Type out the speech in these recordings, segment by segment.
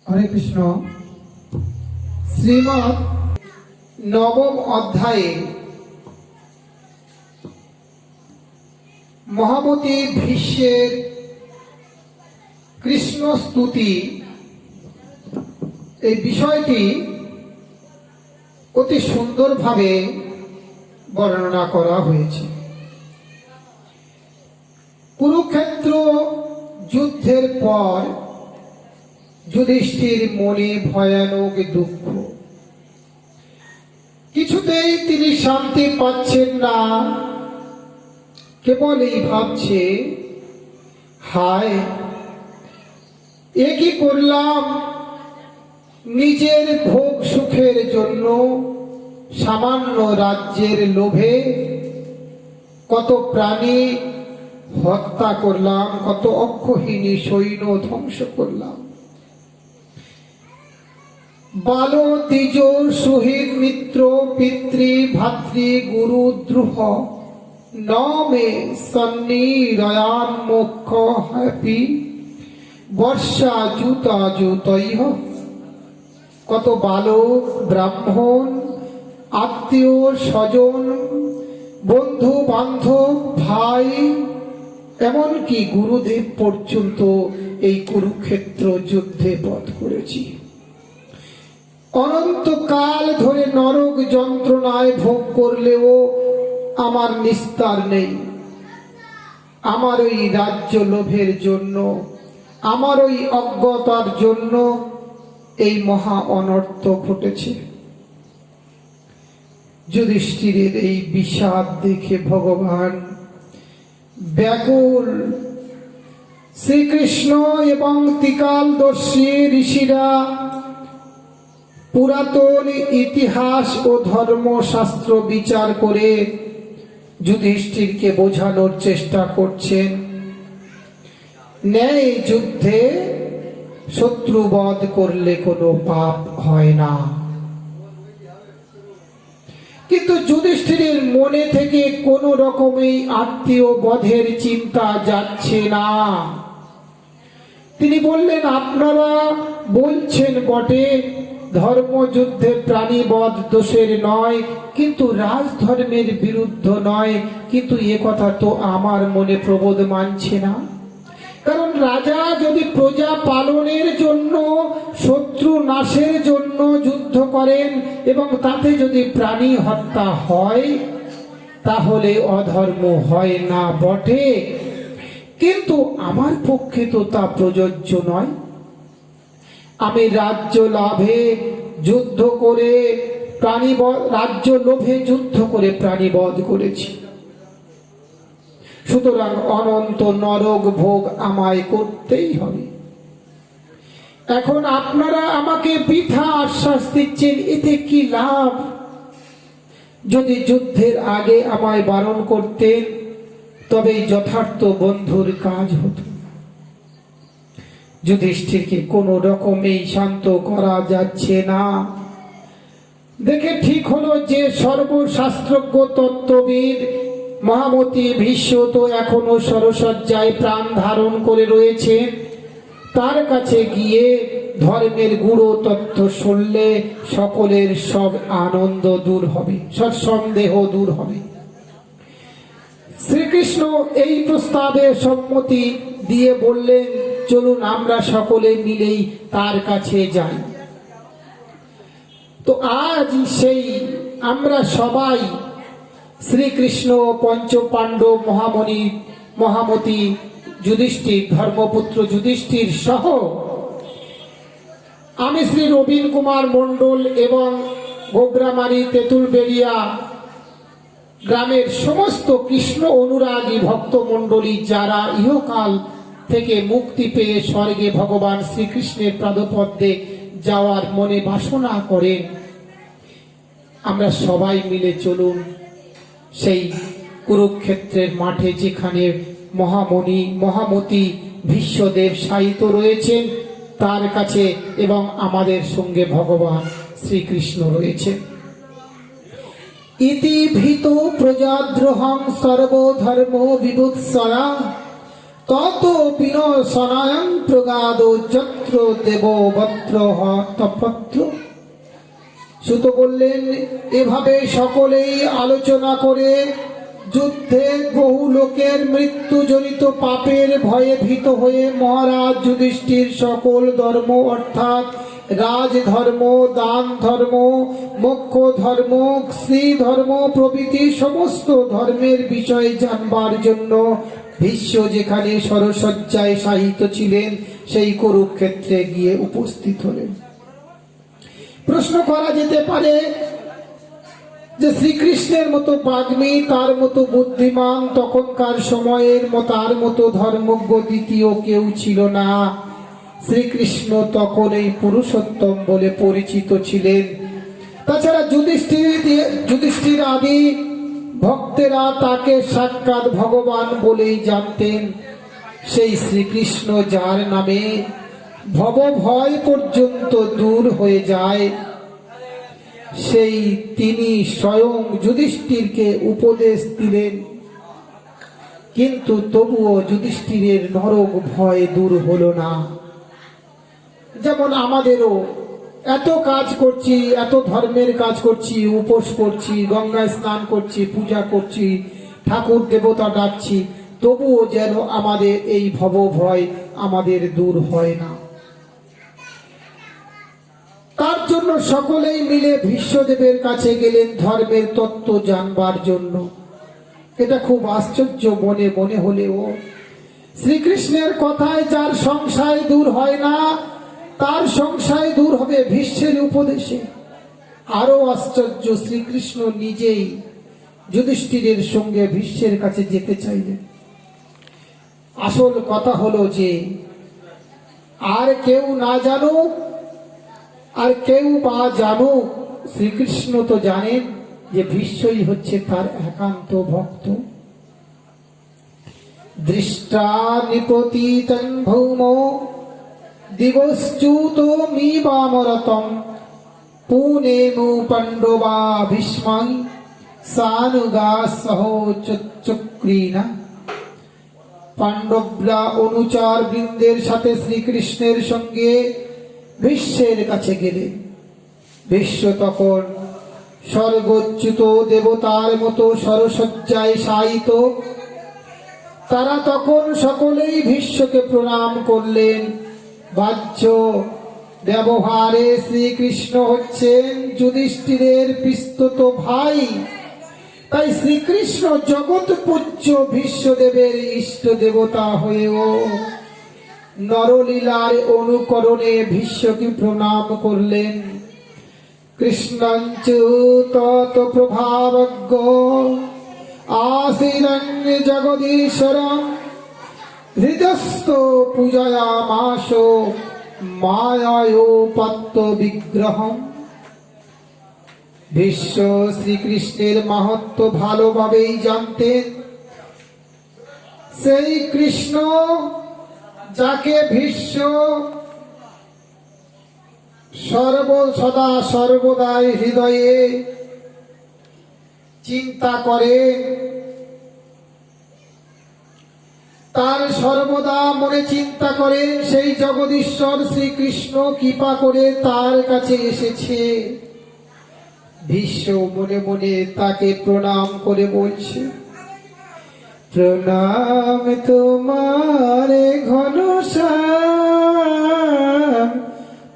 হরে কৃষ্ণ। শ্রীমৎ নবম অধ্যায়ে মহামতি ভীষ্মের কৃষ্ণ স্তুতি, এই বিষয়টি অতি সুন্দরভাবে বর্ণনা করা হয়েছে। কুরুক্ষেত্র যুদ্ধের পর যুধিষ্ঠির মনে ভয়ানক দুঃখ, কিছুতেই তিনি শান্তি পাচ্ছেন না। কেবল এই ভাবছে, হায় এ কি করলাম! নিজের ভোগ সুখের জন্য সামান্য রাজ্যের লোভে কত প্রাণী হত্যা করলাম, কত অক্ষহীনী সৈন্য ধ্বংস করলাম। বাল দ্বিজ সুহৃদ মিত্র পিতৃ ভাতৃ গুরু দ্রুহ ন মে সন্নিরয়ান মোক্ষ হ্যাপি বর্ষা জুতা জুতৈহ। কত বালক ব্রাহ্মণ, আত্মীয় স্বজন, বন্ধু বান্ধব, ভাই, এমনকি গুরুদেব পর্যন্ত এই কুরুক্ষেত্র যুদ্ধে বধ করেছি। অনন্তকাল ধরে নরক যন্ত্রণায় ভোগ করলেও আমার নিস্তার নেই। আমার ওই রাজ্য লোভের জন্য, আমার ওই অজ্ঞতার জন্য এই মহা অনর্থ ঘটেছে। যুধিষ্ঠিরের এই বিষাদ দেখে ভগবান ব্যাকুল। শ্রীকৃষ্ণ এবং ত্রিকালদর্শী ঋষিরা পুরাতন ইতিহাস ও ধর্মশাস্ত্র বিচার করে যুধিষ্ঠিরকে বোঝানোর চেষ্টা করছেন, ন্যায় যুদ্ধে শত্রুবধ করলে কোনো পাপ হয় না। কিন্তু যুধিষ্ঠিরের মনে থেকে কোনো রকমেই আত্মীয় বধের চিন্তা যাচ্ছে না। তিনি বললেন, আপনারা বলছেন বটে ধর্মযুদ্ধে প্রাণীবধ দোষের নয়, কিন্তু রাজধর্মের বিরুদ্ধ নয়, কিন্তু এ কথা তো আমার মনে প্রবোধ মানছে না। কারণ রাজা যদি প্রজা পালনের জন্য, শত্রু নাশের জন্য যুদ্ধ করেন এবং তাতে যদি প্রাণী হত্যা হয়, তাহলে অধর্ম হয় না বটে, কিন্তু আমার পক্ষে তো তা প্রযোজ্য নয়। আমি রাজ্য লাভে যুদ্ধ করে রাজ্য লোভে যুদ্ধ করে প্রাণীবধ করেছি। সুতরাং অনন্ত নরক ভোগ আমায় করতেই হবে। এখন আপনারা আমাকে বৃথা আশ্বাস দিচ্ছেন, এতে কি লাভ? যদি যুদ্ধের আগে আমায় বারণ করতেন তবেই যথার্থ বন্ধুর কাজ হতো। যুধিষ্ঠিরকে কোনো রকমেই শান্ত করা যাচ্ছে না। দেখে ঠিক হলো যে সর্বশাস্ত্রজ্ঞ তত্ত্ববিদ মহামতি ভীষ্ম তো এখনো সরসজ্জায় প্রাণ ধারণ করে রয়েছে। তার কাছে গিয়ে ধর্মের গুড়ো তথ্য শুনলে সকলের সব আনন্দ দূর হবে, সব সন্দেহ দূর হবে। শ্রীকৃষ্ণ এই প্রস্তাবে সম্মতি দিয়ে বললেন, চলুন আমরা সকলে মিলেই তার কাছে যাই। তো আজ সেই আমরা সবাই শ্রীকৃষ্ণ, পঞ্চ পাণ্ডব, মহামতি যুধিষ্ঠির, ধর্মপুত্র যুধিষ্ঠির সহ আমি শ্রী রবীন কুমার মণ্ডল এবং গোবরামারি তেঁতুলবেড়িয়া গ্রামের সমস্ত কৃষ্ণ অনুরাগী ভক্ত মণ্ডলী, যারা ইহকাল থেকে মুক্তি পেয়ে স্বর্গে ভগবান শ্রীকৃষ্ণের পাদপদ্মে যাওয়ার মনে বাসনা করেন, আমরা সবাই মিলে চলুন সেই কুরুক্ষেত্রের মাঠে, যেখানে মহামতি ভীষ্মদেব শায়িত রয়েছেন তার কাছে, এবং আমাদের সঙ্গে ভগবান শ্রীকৃষ্ণ রয়েছেন। ইতি ভীত প্রজাদ্রোহং সর্বধর্ম বিবুৎসয়া তত পিন সনায়ন প্রগাদ যত্র দেব বত্র হতপত্র। সুত বললেন, এভাবে সকলেই আলোচনা করে যুদ্ধে বহু লোকের মৃত্যুজনিত পাপের ভয়ে ভীত হয়ে মহারাজ যুধিষ্ঠির সকল ধর্ম অর্থাৎ রাজধর্ম, দান ধর্ম, মোক্ষ ধর্ম, শ্রী ধর্ম প্রভৃতি সমস্ত ধর্মের বিষয়ে জানবার জন্য ভীষ্ম যেখানে সরসজ্জায় শায়িত ছিলেন সেই কুরুক্ষেত্রে গিয়ে উপস্থিত হলেন। প্রশ্ন করা যেতে পারে যে শ্রীকৃষ্ণের মতো বাগ্মী, তার মতো বুদ্ধিমান, তখনকার সময়ের তার মতো ধর্মজ্ঞ দ্বিতীয় কেউ ছিল না। শ্রীকৃষ্ণ তখন এই পুরুষোত্তম বলে পরিচিত ছিলেন। তাছাড়া যুধিষ্ঠির আদি ভক্তেরা তাকে সাক্ষাৎ ভগবান বলেই জানতেন। সেই শ্রীকৃষ্ণ যার নামে ভব ভয় পর্যন্ত দূর হয়ে যায়, সেই তিনি স্বয়ং যুধিষ্ঠিরকে উপদেশ দিলেন, কিন্তু তবুও যুধিষ্ঠিরের নরক ভয় দূর হলো না। যেমন আমাদেরও এত কাজ করছি, এত ধর্মের কাজ করছি, উপোস করছি, গঙ্গায় স্নান করছি, পূজা করছি, ঠাকুর দেবতা ডাকছি, তবুও যেন আমাদের এই ভব ভয় আমাদের দূর হয় না। তার জন্য সকলেই মিলে ভীষ্মদেবের কাছে গেলেন ধর্মের তত্ত্ব জানবার জন্য। এটা খুব আশ্চর্য মনে মনে হলেও শ্রীকৃষ্ণের কথায় যার সংশয় দূর হয় না, তার সংশয় দূর হবে ভীষ্মের উপদেশে। আরো আশ্চর্য, শ্রীকৃষ্ণ নিজেই যুধিষ্ঠিরের সঙ্গে ভীষ্মের কাছে যেতে চাইলেন। আসল কথা হলো যে আর কেউ না জানুক, আর কেউ বা জানুক, শ্রীকৃষ্ণ তো জানেন যে ভীষ্মই হচ্ছে তার একান্ত ভক্ত। দৃষ্টা নিপতিতং ভৌমো দিবশ্চ্যুতো মিবামরতম পুনেমু পাণ্ডবা ভীষ্মাং সানুগা সহ চক্রীনা। পাণ্ডবরা অনুচর বৃন্দের সাথে শ্রীকৃষ্ণের সঙ্গে ভীষ্মের কাছে গেলেন। ভীষ্ম তখন স্বর্গচ্যুত দেবতার মতো সরসজ্জায় শায়িত। তারা তখন সকলেই ভীষ্মকে প্রণাম করলেন। বাহ্য ব্যবহারে শ্রীকৃষ্ণ হচ্ছেন যুধিষ্ঠিরের পিস্তত ভাই, তাই শ্রীকৃষ্ণ জগৎ পূজ্য ভীষ্মদেবের ইষ্ট দেবতা হয়েও নরলীলার অনুকরণে ভীষ্মকে প্রণাম করলেন। কৃষ্ণঞ্চ তত প্রভাবজ্ঞ আসীনং জগদীশ্বরং হৃদস্থ পূজয়ামাস মায়ায়োপাত্ত বিগ্রহম। ভীষ্ম শ্রীকৃষ্ণের মাহাত্ম্য ভালোভাবেই জানতেন। সেই কৃষ্ণ যাকে ভীষ্ম সদা সর্বদাই হৃদয়ে চিন্তা করে, তার সর্বদা মনে চিন্তা করেন, সেই জগদীশ্বর শ্রীকৃষ্ণ কৃপা করে তার কাছে এসেছে। ভীষ্ম মনে মনে তাকে প্রণাম করে বলছে, প্রণাম তোমারে ঘনশ্যাম,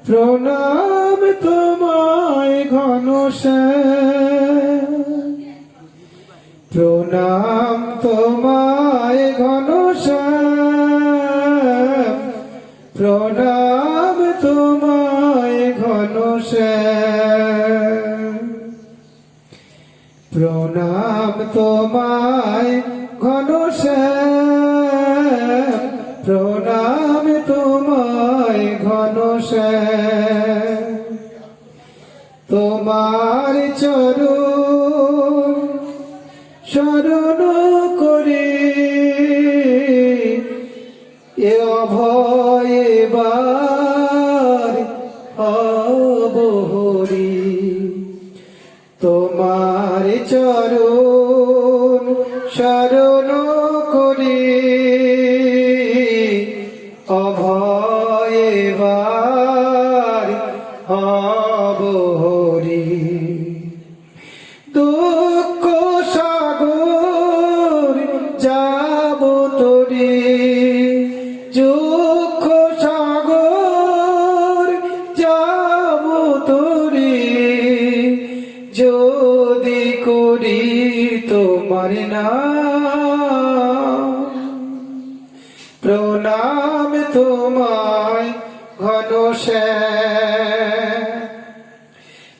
প্রণাম তোমায় ঘনশ্যাম, প্রণাম তোমায় ঘনশ্যাম, প্রণাম তোমায় ঘনশ্যাম, প্রণাম তোমায় ঘনশ্যাম, প্রণাম তোমায় ঘনশ্যাম। তোমার চরণ শরণ করে এ অভয় বার অবহরি, তোমার চরণ শরণ করে হব হরি। দুঃখ সাগর যাব তরি, দুঃখ সাগর যাব তরি, যদি করি তোমার নাম। প্রণাম তোমায় ঘনশ্যাম,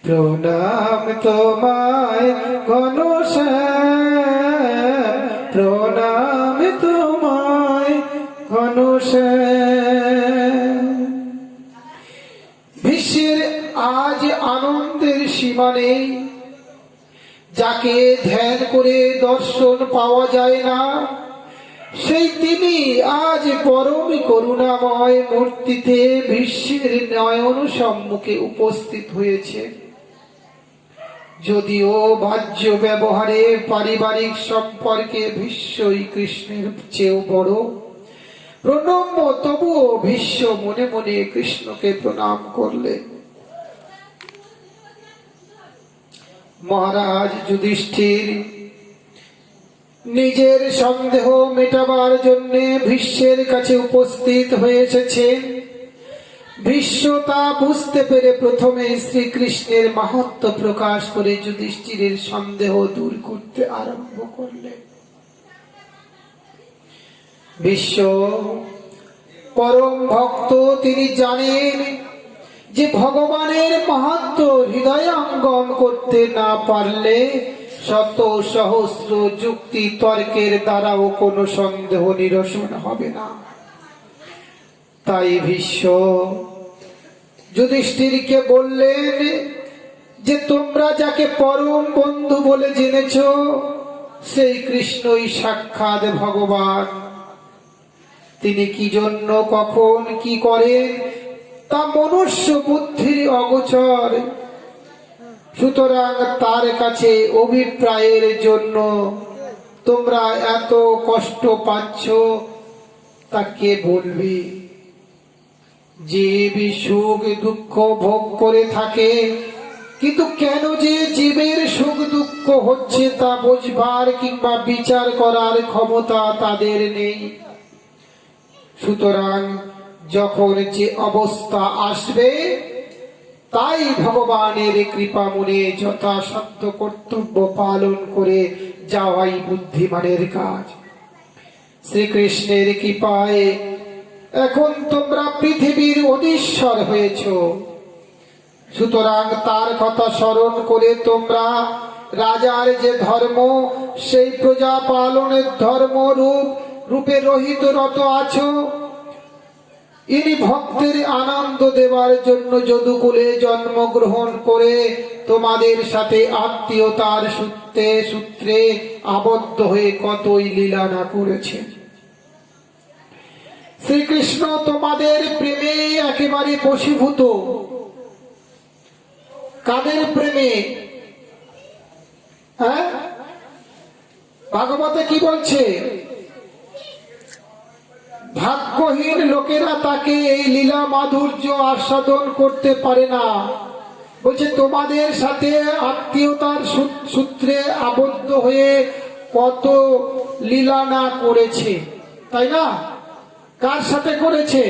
প্রণাম তোমায় ঘনশ্যাম, প্রণাম তোমায় ঘনশ্যাম। বিশ্বের আজ আনন্দের সীমা নেই, যাকে ধ্যান করে দর্শন পাওয়া যায় না, সেই তিনি আজ পরম করুণাময় মূর্তিতে বিশ্বের নয়ন সম্মুখে উপস্থিত হয়েছে। যদিও বাহ্য ব্যবহারে পারিবারিক সম্পর্কে বিশ্বই কৃষ্ণের চেয়েও বড় প্রণম্য, তবুও ভীষ্ম মনে মনে কৃষ্ণকে প্রণাম করলে। মহারাজ যুধিষ্ঠির নিজের সন্দেহ মেটাবার জন্য ভীষ্মের কাছে উপস্থিত হয়ে এসেছেন। ভীষ্ম তা বুঝতে পেরে প্রথমে শ্রীকৃষ্ণের মাহাত্ম্য প্রকাশ করে যুধিষ্ঠিরের সন্দেহ দূর করতে আরম্ভ করলেন। ভীষ্ম পরম ভক্ত, তিনি জানেন যে ভগবানের মাহাত্ম্য হৃদয়ঙ্গম করতে না পারলে শত সহস্র যুক্তি তর্কের দ্বারাও কোনো সন্দেহ নিরসন হবে না। তাই ভীষ্ম যুধিষ্ঠিরকে বললেন যে তোমরা যাকে পরম বন্ধু বলে জেনেছ, সেই কৃষ্ণই সাক্ষাৎ ভগবান। তিনি কি জন্য কখন কি করেন তা মনুষ্য বুদ্ধির অগোচর। সুতরাং তার কাছে অভিপ্রায়ের জন্য তোমরা এত কষ্ট পাচ্ছ, তা কে বলবে? জীব সুখ দুঃখ ভোগ করে থাকে, কিন্তু কেন যে জীবের সুখ দুঃখ হচ্ছে তা বুঝবার কিংবা বিচার করার ক্ষমতা তাদের নেই। সুতরাং যখন যে অবস্থা আসবে, তাই ভগবানের কৃপা মনে যথাসাধ্য কর্তব্য পালন করে যাওয়াই বুদ্ধিমানের কাজ। শ্রীকৃষ্ণের কৃপায় এখন তোমরা পৃথিবীর অধীশ্বর হয়েছ। সুতরাং তার কথা স্মরণ করে তোমরা রাজার যে ধর্ম, সেই প্রজা পালনের ধর্ম রূপে রহিত রত আছো। ইনি ভক্তের আনন্দ দেবার জন্য যদুকুলে জন্মগ্রহণ করে তোমাদের সাথে আত্মীয়তার সূত্রে আবদ্ধ হয়ে কতই লীলা না করেছেন। শ্রীকৃষ্ণ তোমাদের প্রেমে একেবারে বশীভূত। কাদের প্রেমে? হ্যাঁ, ভাগবতে কি বলছে? ভাগ্যহীন লোকেরা তাকে এই লীলা মাধুর্য আস্বাদন করতে পারে না। বলছে তোমাদের সাথে আত্মীয়তার সূত্রে আবদ্ধ হয়ে কত লীলা না করেছে, তাই না? কার সাথে করেছে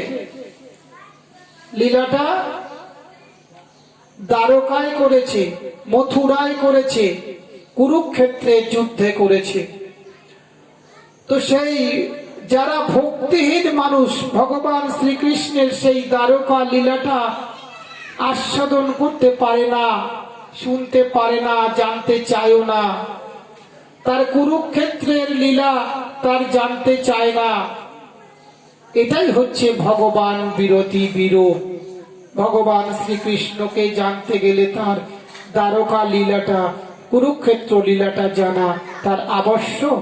লীলাটা? দ্বারকায় করেছে, মথুরায় করেছে, কুরুক্ষেত্রে যুদ্ধে করেছে। তো সেই যারা ভক্তিহীন মানুষ ভগবান শ্রীকৃষ্ণের সেই দ্বারকা লীলাটা আস্বাদন করতে পারে না, শুনতে পারে না, জানতে চায়ও না। তার কুরুক্ষেত্রের লীলা তার জানতে চায় না। এটাই হচ্ছে ভগবান বিরতি বিরোধ। ভগবান শ্রীকৃষ্ণকে জানতে গেলে তার দ্বারকা লীলাটা, কুরুক্ষেত্র লীলাটা জানা তার আবশ্যক।